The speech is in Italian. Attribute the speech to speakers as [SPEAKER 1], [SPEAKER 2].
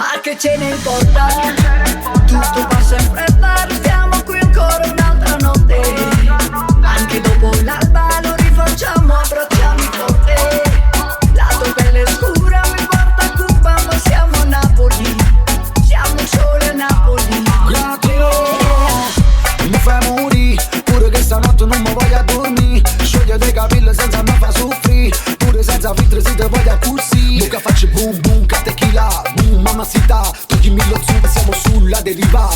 [SPEAKER 1] Ma che ce ne importa? Tutto passa in fretta, restiamo qui ancora un'altra notte. Anche dopo l'alba lo rifacciamo, abbracciamo forte. La tua pelle scura mi porta a Cuba, ma siamo a Napoli. Siamo solo a Napoli.
[SPEAKER 2] Granatino, mi fai morire, pure che stanotte non mi voglio dormire. Sciogliere dei capelli senza me fa soffrire, pure senza filtri si te voglio così. Luca faccio boom boom, tequila, boom mamacita. Toglimi lo zoom, siamo sulla deriva.